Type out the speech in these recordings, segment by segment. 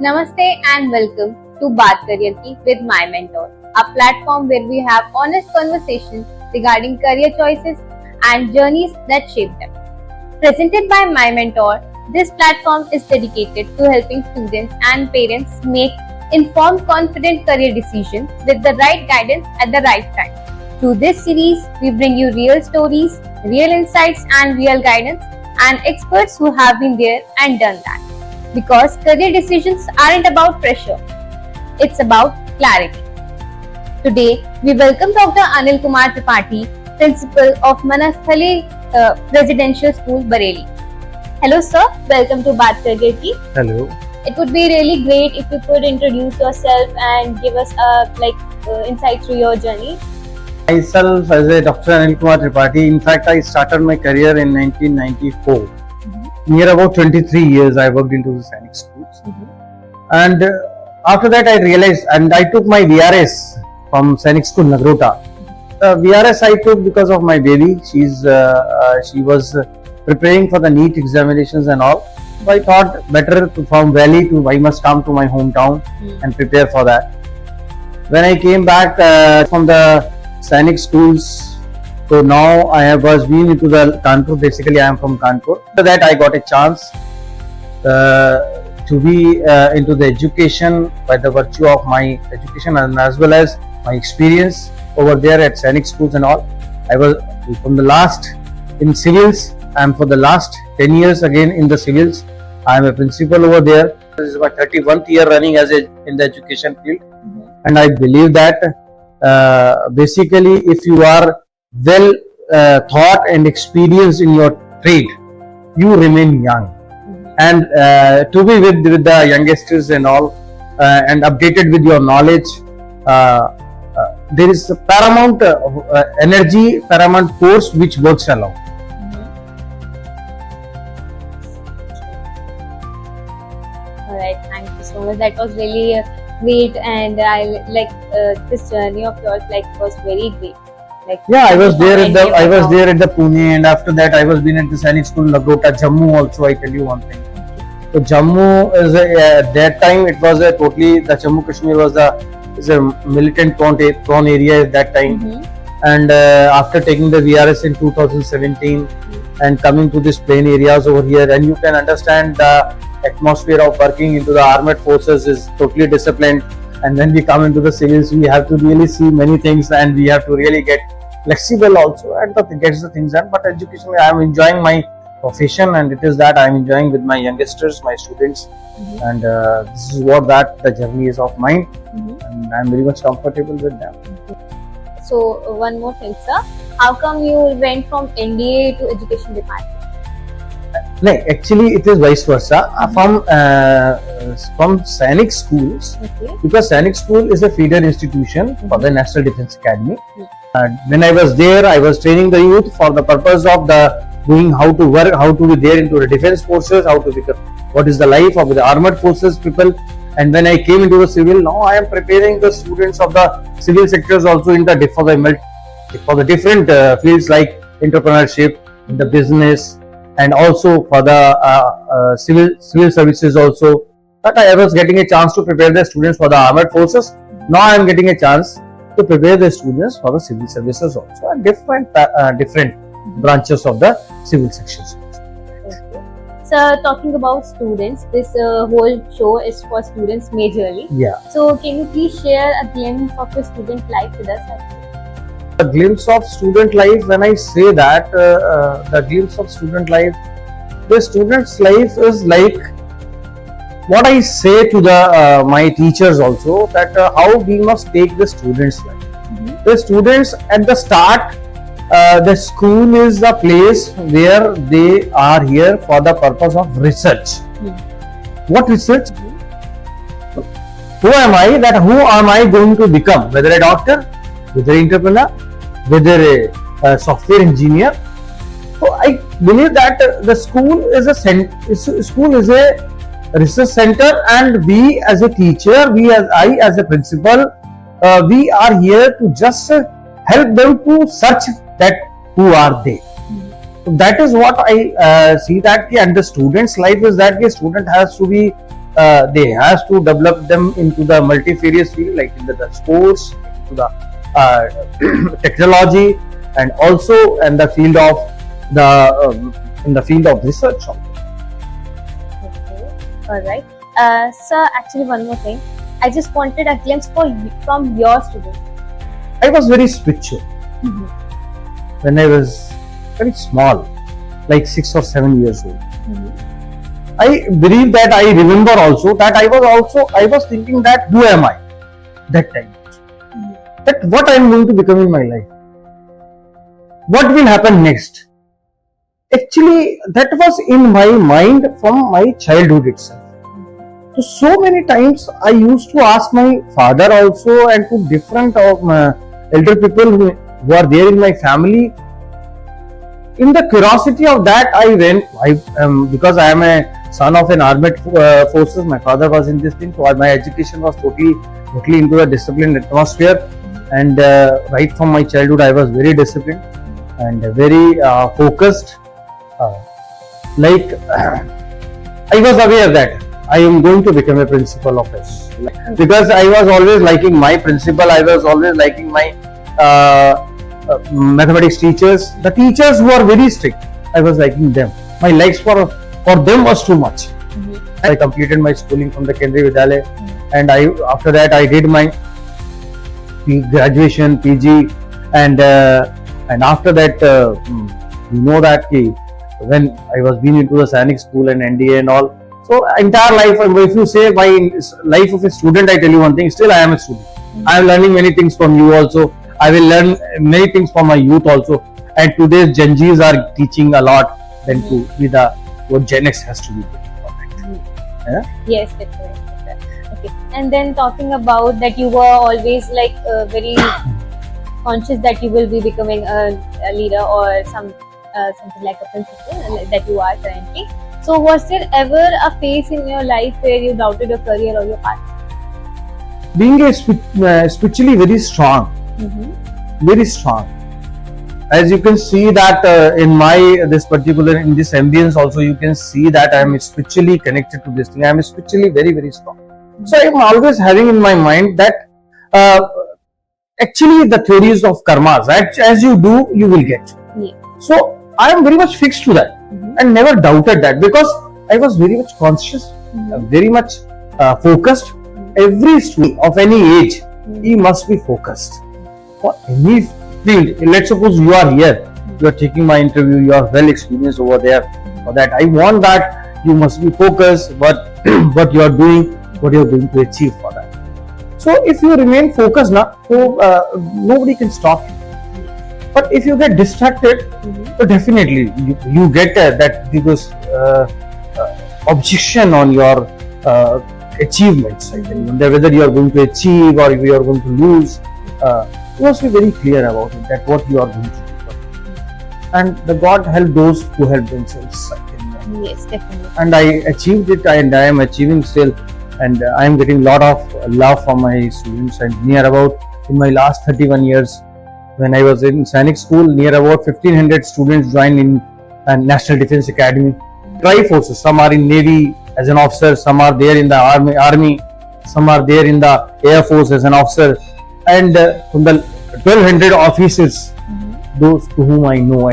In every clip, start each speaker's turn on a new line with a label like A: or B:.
A: Namaste and welcome to Baat Career Ki with Mymentor, a platform where we have honest conversations regarding career choices and journeys that shape them. Presented by Mymentor, this platform is dedicated to helping students and parents make informed, confident career decisions with the right guidance at the right time. Through this series, we bring you real stories, real insights and real guidance and experts who have been there and done that. Because career decisions aren't about pressure, it's about clarity. Today, we welcome Dr. Anil Kumar Tripathi, Principal of Sthali Residential School, Bareilly. Hello sir, welcome to Baat Career Ki.
B: Hello.
A: It would be really great if you could introduce yourself and give us insight through your journey.
B: Myself as a Dr. Anil Kumar Tripathi. In fact, I started my career in 1994. Near about 23 years I worked into the Sainik schools. And after that I realized, and I took my VRS from Sainik school Nagrota. VRS I took because of my baby. She was preparing for the NEET examinations and all. So I thought better from Valley to I must come to my hometown and prepare for that. When I came back from the Sainik schools, so now I was been into the Kanpur. Basically, I am from Kanpur. After that, I got a chance to be into the education by the virtue of my education and as well as my experience over there at Sainik schools and all. I was from the last in civils. I am for the last 10 years again in the civils. I am a principal over there. This is my 31st year running as in the education field, and I believe that basically if you are well thought and experienced in your trade, you remain young, and to be with the youngsters and all and updated with your knowledge, there is a paramount energy, paramount force which works along.
A: Alright, thank you so much. That was really great, and I like this journey of yours. Was very great.
B: Yeah, I was there at the Pune, and after that I was been at the Sainik school Nagrota, Jammu also. I tell you one thing. So Jammu is at that time it was a totally the Jammu Kashmir was a militant prone area at that time. And after taking the VRS in 2017 and coming to these plain areas over here, and you can understand the atmosphere of working into the armed forces is totally disciplined. And when we come into the civils, we have to really see many things, and we have to really get flexible also and get the things done. But educationally, I am enjoying my profession, and it is that I am enjoying with my youngsters, my students, and this is what the journey is of mine, and I am very much comfortable with them.
A: So one more thing, sir. How come you went from NDA to education department?
B: No, actually it is vice versa. From Sainik schools, because Sainik school is a feeder institution for the National Defence Academy. When I was there, I was training the youth for the purpose of doing how to work, how to be there into the defence forces, how to become, what is the life of the armed forces people. And when I came into the civil, now I am preparing the students of the civil sectors also in for the different fields like entrepreneurship, the business, and also for the civil services also. But I was getting a chance to prepare the students for the armed forces. Now I am getting a chance to prepare the students for the civil services also, and different branches of the civil sections.
A: So talking about students, this whole show is for students majorly.
B: Yeah.
A: So can you please share a glimpse of your student life with us?
B: A glimpse of student life, when I say that the glimpse of student life, the student's life is like what I say to the my teachers also, that how we must take the students' life. The students at the start, the school is a place where they are here for the purpose of research. What research? Who am I? Who am I going to become? Whether a doctor, whether an entrepreneur, whether a software engineer. So I believe that the school is a research center, and we as a teacher, I as a principal, we are here to just help them to search that who are they. So that is what I see that, and the student's life is that the student has to be they has to develop them into the multifarious field, like in the sports, into the technology, and also in the field of research.
A: Okay. All right. Sir, actually, one more thing. I just wanted a glimpse from your students.
B: I was very spiritual when I was very small, like 6 or 7 years old. I believe that I remember also that I was thinking that who am I that time, that what I am going to become in my life, what will happen next. Actually, that was in my mind from my childhood itself. So many times I used to ask my father also, and to different of elder people who are there in my family. In the curiosity of that, I went. Because I am a son of an armed forces. My father was in this thing, so my education was totally into a disciplined atmosphere. And right from my childhood, I was very disciplined and very focused. I was aware that I am going to become a principal of it, because I was always liking my principal. I was always liking my mathematics teachers. The teachers who are very strict, I was liking them. My likes for them was too much. I completed my schooling from the Kendriya Vidyalaya, and after that I did my graduation, PG, and after that you know that when I was being into the Sainik school and NDA and all. So entire life, if you say my life of a student, I tell you one thing, still I am a student. I am learning many things from you also. I will learn many things from my youth also. And today's Gen Zs are teaching a lot than to be what Gen X has to be.
A: Yes, that's right. Okay. And then talking about that, you were always like very conscious that you will be becoming a leader or something like a principal that you are currently. So was there ever a phase in your life where you doubted your career or your path?
B: Being a spiritually very strong, very strong. As you can see that in this ambience also, you can see that I am spiritually connected to this thing. I am spiritually very, very strong. So I am always having in my mind that actually the theories of karmas, as you do, you will get.
A: Yeah.
B: So I am very much fixed to that. And never doubted that, because I was very much conscious, very much focused. Every student of any age, he must be focused for any field. Let's suppose you are here, you are taking my interview, you are well experienced over there. For that, I want that you must be focused. What you are doing, what you are going to achieve for that. So if you remain focused, nobody can stop you. But if you get distracted, so definitely you get that because objection on your achievements. Whether you are going to achieve or you are going to lose, you must be very clear about it, that what you are going to do. And the God help those who help themselves.
A: Yes, definitely.
B: And I achieved it, and I am achieving still, and I am getting a lot of love from my students. And near about in my last 31 years. When I was in Sainik school, near about 1500 students joined in National Defence Academy. Tri-forces, some are in Navy as an officer, some are there in the Army, some are there in the Air Force as an officer, and from the 1200 officers, those to whom I know,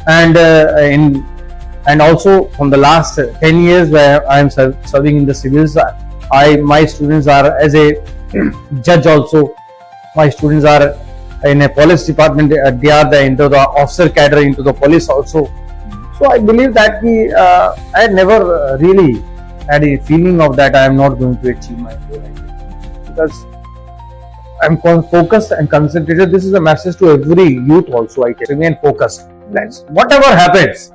B: and also from the last 10 years where I am serving in the civils, my students are as a judge also. My students are in a police department, they are into the officer cadre into the police also. So I believe that I never really had a feeling of that I am not going to achieve my goal, because I am focused and concentrated. This is a message to every youth also. I can remain focused. That's whatever happens.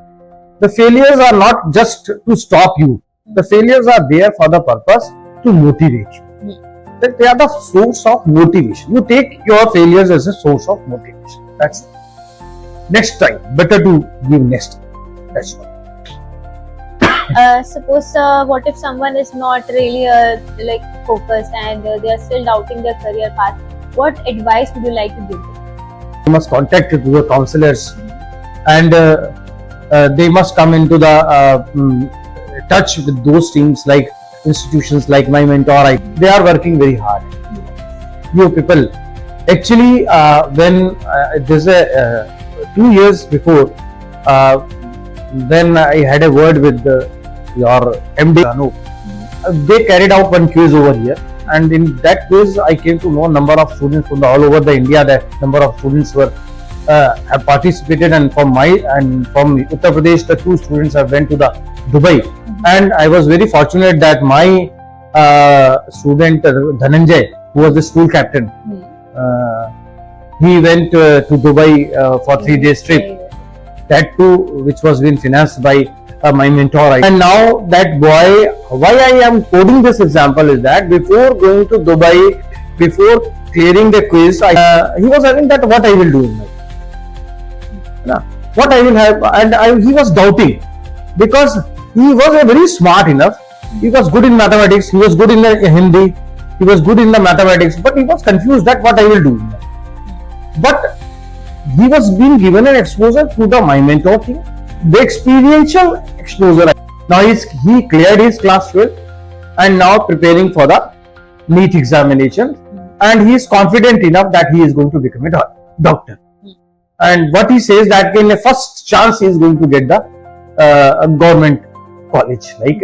B: The failures are not just to stop you. The failures are there for the purpose to motivate you. That they are the source of motivation. You take your failures as a source of motivation. That's it. Next time, better to give next time. That's all.
A: Suppose what if someone is not really focused and they are still doubting their career path? What advice would you like to give them?
B: You must contact the counselors, and they must come into the touch with those teams, like institutions like Mymentor, they are working very hard. You people, actually, when there's a 2 years before, when I had a word with your MD, they carried out one quiz over here, and in that quiz, I came to know number of students from all over the India. That number of students were have participated, and from Uttar Pradesh, the 2 students have went to the Dubai, and I was very fortunate that my student Dhananjay, who was the school captain, he went to Dubai for 3 days trip. That too, which was being financed by my mentor. And now that boy, why I am quoting this example is that before going to Dubai, before clearing the quiz, he was having that what I will do in life. What I will have, and he was doubting, because he was very smart enough. He was good in mathematics, he was good in the Hindi, he was good in the mathematics, but he was confused that what I will do. But he was being given an exposure through the Mymentor thing, the experiential exposure. Now he cleared his class 12 and now preparing for the NEET examination, and he is confident enough that he is going to become a doctor. And what he says that in the first chance he is going to get the government college like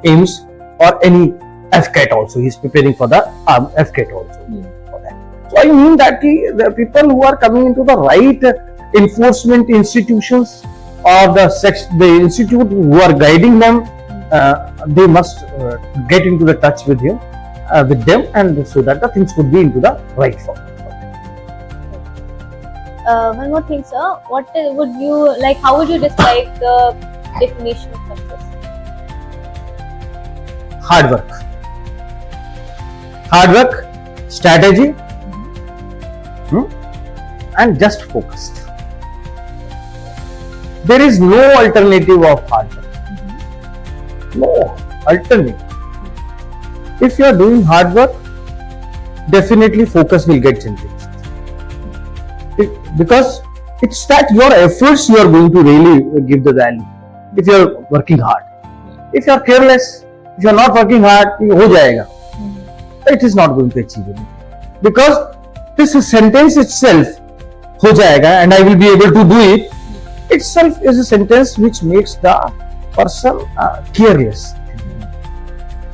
B: AIMS or any FCAT also. He is preparing for the FCAT also for that. So I mean that the people who are coming into the right enforcement institutions or the institute who are guiding them, they must get into the touch with him, with them, and so that the things could be into the right form.
A: One more thing, sir. What would you like? How would you describe the definition of success?
B: Hard work, strategy, and just focused. There is no alternative of hard work. No alternative. If you are doing hard work, definitely focus will get generated. Because it's that your efforts you are going to really give the value. If you are working hard, if you are careless, if you are not working hard, ho jayega. It is not going to achieve it. Because this sentence itself, ho jayega, and I will be able to do it, itself is a sentence which makes the person careless.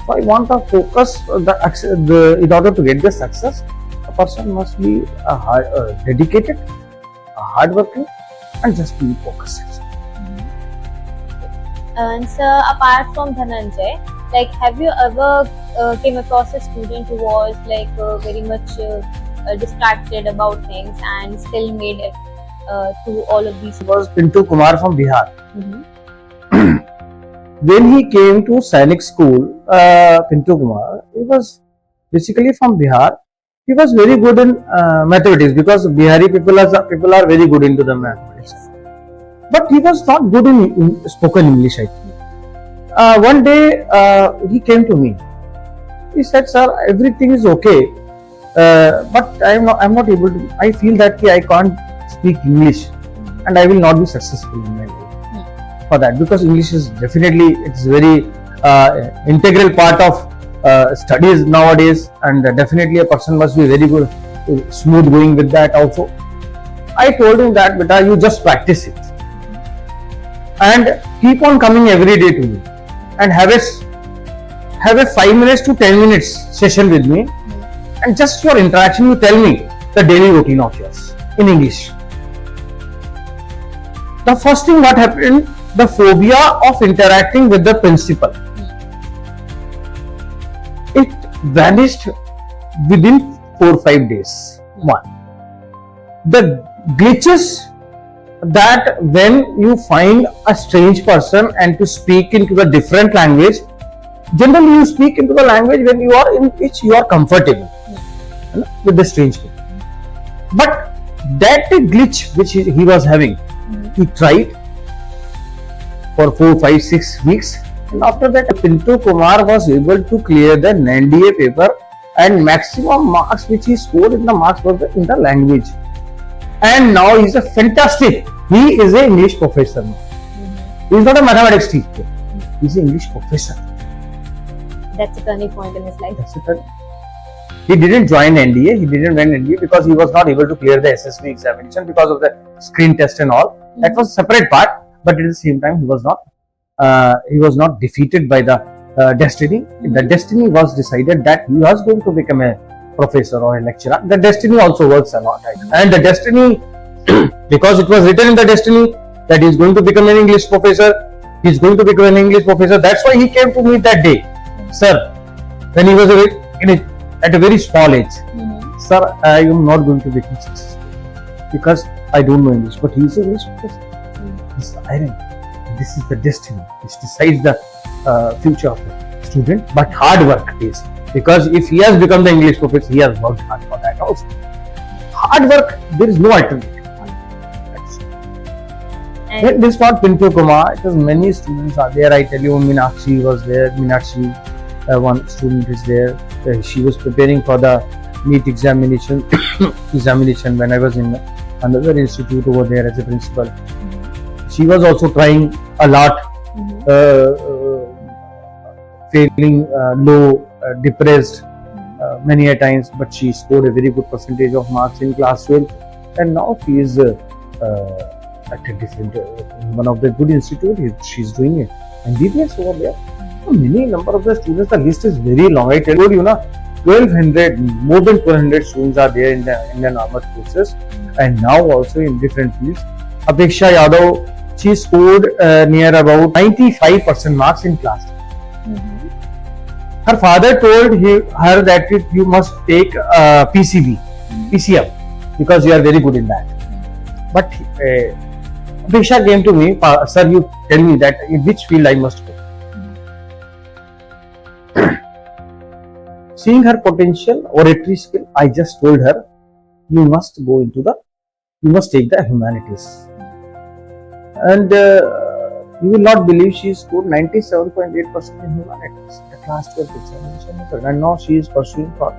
B: So I want to focus in order to get the success, a person must be dedicated, hardworking, and just be focused.
A: And sir, apart from Dhananjay, like, have you ever came across a student who was like very much distracted about things and still made it through all of these?
B: It was Anil Kumar from Bihar. When he came to Sainik school, Anil Kumar, he was basically from Bihar. He was very good in mathematics, because Bihari people are very good into the mathematics. But he was not good in spoken English, I think. One day he came to me. He said, "Sir, everything is okay, but I'm not able to. I feel that I can't speak English, and I will not be successful in my life for that, because English is definitely it's very integral part of studies nowadays, and definitely a person must be very good, smooth going with that also." I told him that, "Beta, you just practice it and keep on coming every day to me, and have a 5 minutes to 10 minutes session with me, and just your interaction, you tell me the daily routine of yours in English." The first thing what happened, the phobia of interacting with the principal, it vanished within 4 or 5 days. One, the glitches that when you find a strange person and to speak into the different language, generally you speak into the language when you are in which you are comfortable with the strange people. But that glitch which he was having, he tried for 4, 5, 6 weeks, and after that Anil Kumar was able to clear the NDA paper, and maximum marks which he scored in the marks was in the language. And now he is a fantastic. He is an English professor now. He is not a mathematics teacher. He is an English professor.
A: That's a turning point in his life.
B: That's it. He didn't join NDA. He didn't join NDA because he was not able to clear the SSB examination because of the screen test and all. That was a separate part. But at the same time, he was not defeated by the destiny. The destiny was decided that he was going to become a professor or a lecturer. The destiny also works a lot, right? And the destiny, because it was written in the destiny that he is going to become an English professor. He is going to become an English professor. That's why he came to me that day, sir. When he was at a very small age, sir, I am not going to become successful because I don't know English. But he is an English professor. This is irony. This is the destiny which decides the future of the student. But hard work is, because if he has become the English professor, he has worked hard for that also. Hard work, there is no alternative. And this is not Pintu Kumar, because many students are there. I tell you, Meenakshi was there. Meenakshi, one student is there. She was preparing for the NEET examination when I was in another institute over there as a principal. She was also trying a lot, failing low, depressed many a times, but she scored a very good percentage of marks in class 12, and now she is at a different, one of the good institute. She's doing it. MBBS over there. Many number of the students, the list is very long. I tell you, 1200, more than 1200 students are there in the Indian Armed Forces, and now also in different fields. Apeksha Yadav, she scored near about 95% marks in class. Her father told her that you must take PCM, because you are very good in that. But Apeksha came to me, sir, you tell me that in which field I must go. Seeing her potential, oratory skill, I just told her, you must take the humanities. And you will not believe she scored 97.8% in humanities, the class 12 examination. And now she is pursuing for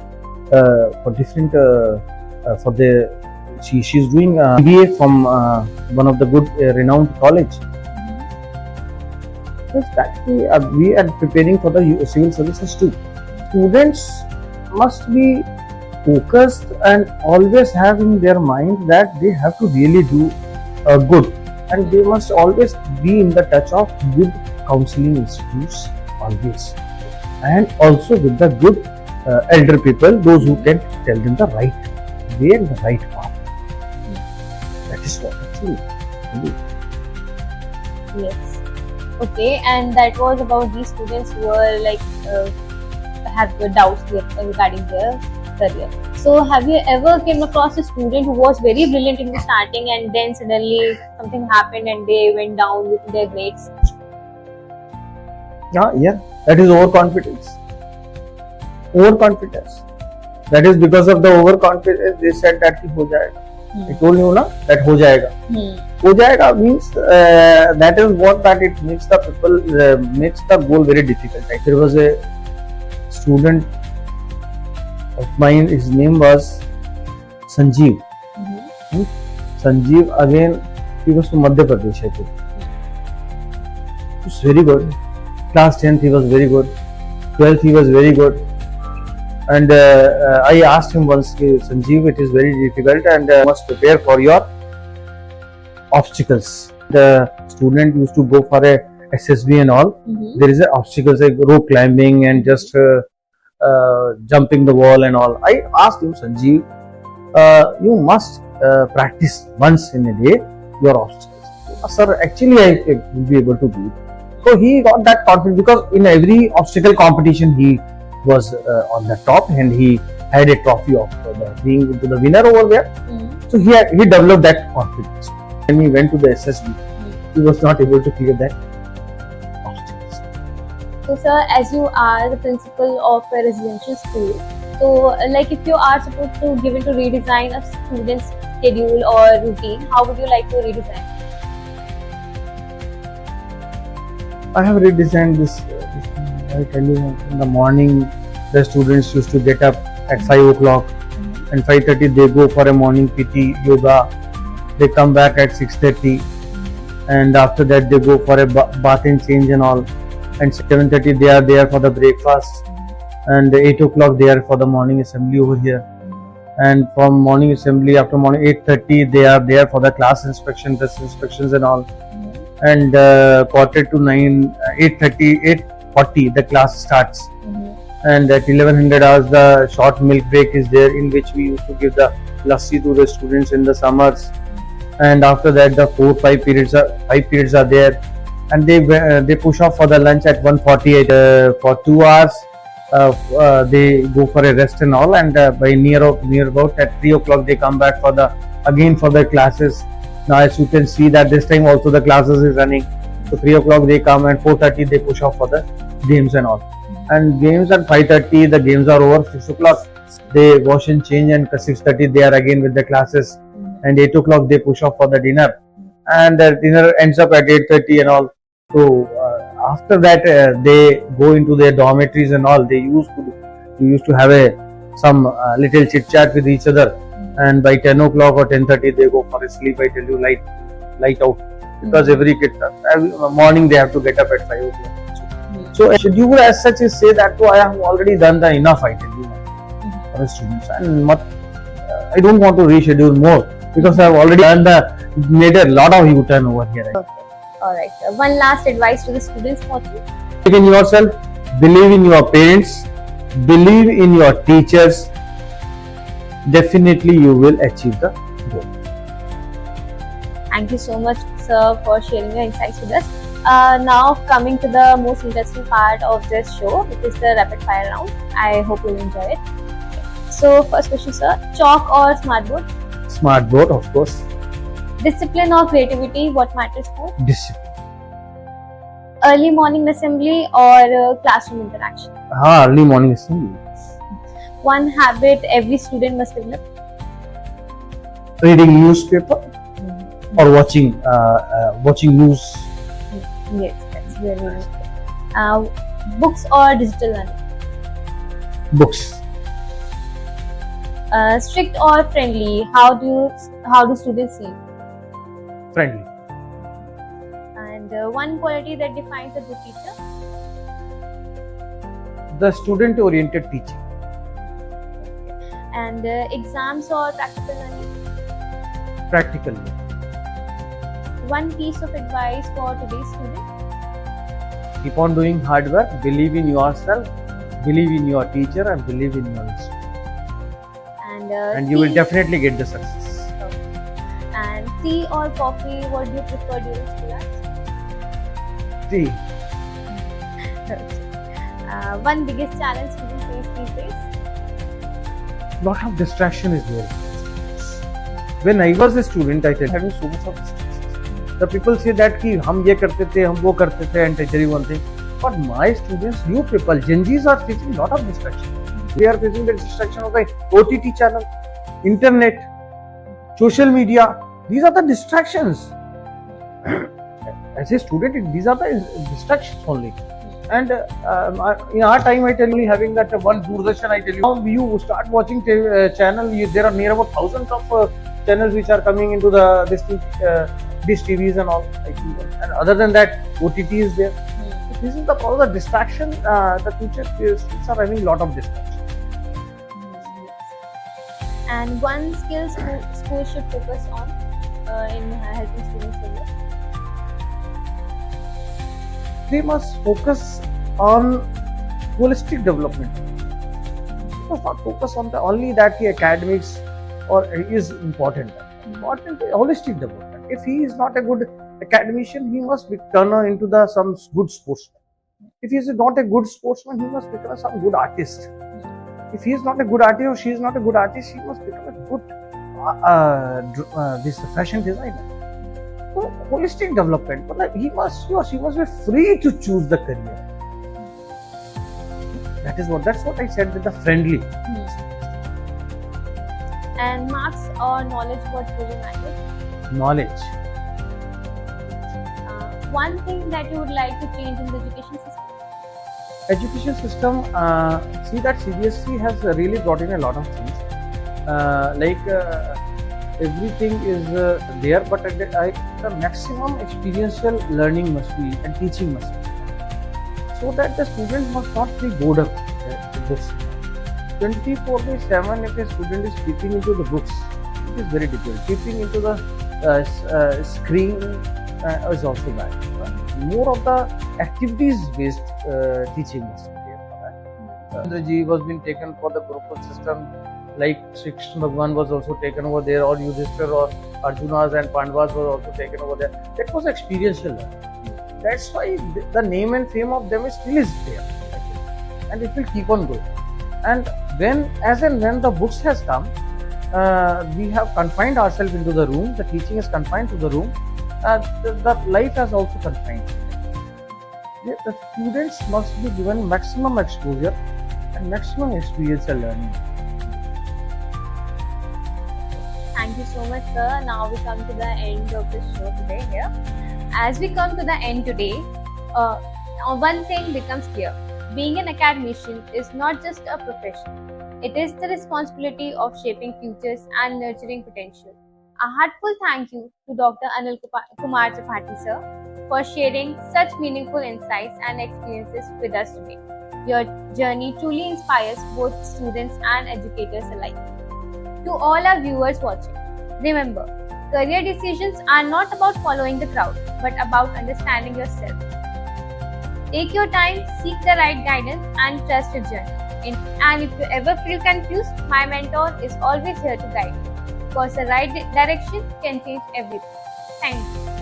B: different, she is doing BBA from one of the good renowned college. We are preparing for the civil services too. Students must be focused and always have in their mind that they have to really do good, and they must always be in the touch of good counseling institutes always, and also with the good elder people, those who can tell them the right way and the right path. That is what actually.
A: Yes. Okay, and that was about these students who were like have doubts regarding their career. So, have you ever came across a student who was very brilliant in the starting, and then suddenly something happened and they went down with their grades?
B: Yeah, that is overconfidence. That is because of the overconfidence. They said that ho jayega. I told you that ho jayega. Ho jayega means that is what that it makes the people makes the goal very difficult. Like there was a student of mine, his name was Sanjeev. Sanjeev, again, he was from Madhya Pradesh, I think. He was very good. Class 10th, he was very good. 12th, he was very good. And I asked him once, Sanjeev, it is very difficult and you must prepare for your obstacles. The student used to go for a SSB and all. There is a obstacles like rope climbing and just jumping the wall and all. I asked him, Sanjeev, you must practice once in a day your obstacles. Sir, actually I will be able to do it. So he got that confidence because in every obstacle competition he was on the top and he had a trophy of being into the winner over there. So he developed that confidence. When he went to the SSB, he was not able to clear that.
A: So, sir, as you are the principal of a residential school, so like if you are supposed to give into redesign a student's schedule or routine, how would you like to redesign?
B: I have redesigned this. I tell you, in the morning, the students used to get up at 5 o'clock and 5:30 they go for a morning PT yoga. They come back at 6:30 and after that they go for a bath and change and all. and 7:30 they are there for the breakfast, and 8 o'clock they are for the morning assembly over here, and from morning assembly after morning 8:30 they are there for the class inspection, dress inspections and all, and quarter to 9, 8:30, 8:40 the class starts, and at 1100 hours the short milk break is there, in which we used to give the lassi to the students in the summers, and after that the 5 periods are there, and they push off for the lunch at 1:48 for 2 hours. They go for a rest and all, and by near about at 3 o'clock they come back for the classes. Now as you can see that this time also the classes is running, so 3 o'clock they come, and 4:30 they push off for the games and all, and games at 5:30 the games are over. 6 o'clock they wash and change, and 6:30 they are again with the classes, and 8 o'clock they push off for the dinner, and the dinner ends up at 8:30 and all. So after that they go into their dormitories and all. They used to have some little chit chat with each other, and by 10 o'clock or 10:30 they go for a sleep. I tell you, light out, because every kid morning they have to get up at 5 o'clock. So a schedule as such is say that I have already done the enough, I tell you, for the students, and I don't want to reschedule more, because I have already made a lot of U-turn over here.
A: Okay. Alright, one last advice to the students for you.
B: Believe in yourself, believe in your parents, believe in your teachers. Definitely you will achieve the goal.
A: Thank you so much, sir, for sharing your insights with us. Now coming to the most interesting part of this show, which is the rapid fire round. I hope you will enjoy it. So first question, sir, chalk or smartboard?
B: Smartboard, of course.
A: Discipline or creativity, what matters more?
B: Discipline.
A: Early morning assembly or classroom interaction?
B: Early morning assembly.
A: One habit every student must develop?
B: Reading newspaper or watching news.
A: Yes, that's very nice. Books or digital learning?
B: Books.
A: Strict or friendly? How do students see?
B: Friendly.
A: And one quality that defines a good teacher?
B: The student-oriented teaching.
A: And exams or practical learning?
B: Practical.
A: One piece of advice for today's student?
B: Keep on doing hard work, believe in yourself, believe in your teacher, and believe in your institute. And you will definitely get the success.
A: Okay. And tea or coffee, what do you prefer during school hours?
B: Tea.
A: Okay. One biggest challenge students face these days?
B: Lot of distraction is there. When I was a student, I was having so much of distractions. The people say that कि हम ये करते थे, हम वो करते थे, and tell you one thing. But my students, you people, Gen Zs are facing lot of distraction. They are facing the distraction of the OTT channel, internet, social media. These are the distractions. As a student, these are the distractions only. And in our time, I tell you, having that one Doordarshan, I tell you, now you start watching channel. There are near about thousands of channels which are coming into these TVs and all. And other than that, OTT is there. So this is the cause of distraction. The teachers are having lot of distraction.
A: And one skill school should focus on in helping students develop?
B: They must focus on holistic development. They must not focus on only that the academics or is important. Important is holistic development. If he is not a good academician, he must turn into some good sportsman. If he is not a good sportsman, he must become some good artist. If he is not a good artist or she is not a good artist, he must become a good fashion designer. So holistic development, but he or she must be free to choose the career. That's what I said with the friendly.
A: And marks or knowledge, what really matters?
B: Knowledge.
A: One thing that you would like to change in the education system?
B: Education system, see that CBSE has really brought in a lot of things. Everything is there, but the maximum experiential learning must be and teaching must be. so that the student must not be bored up with books. 24/7, if a student is peeping into the books, it is very difficult. Peeping into the screen is also bad. More of the activities-based teaching must be there for that. Chandraji was being taken for the Gurukul system, like Sri Krishna Bhagwan was also taken over there, or Yudhishthir or Arjunas and Pandavas was also taken over there. That was experiential learning. That's why the name and fame of them is still is there, and it will keep on going. And as and when the books has come, we have confined ourselves into the room. The teaching is confined to the room. The life has also confined. The students must be given maximum exposure and maximum experiential learning.
A: Thank you so much, sir. Now we come to the end of the show today here. As we come to the end today, one thing becomes clear. Being an academician is not just a profession. It is the responsibility of shaping futures and nurturing potential. A heartfelt thank you to Dr. Anil Kumar Tripathi, sir, for sharing such meaningful insights and experiences with us today. Your journey truly inspires both students and educators alike. To all our viewers watching, remember, career decisions are not about following the crowd, but about understanding yourself. Take your time, seek the right guidance, and trust your journey. And if you ever feel confused, Mymentor is always here to guide you, because the right direction can change everything. Thank you.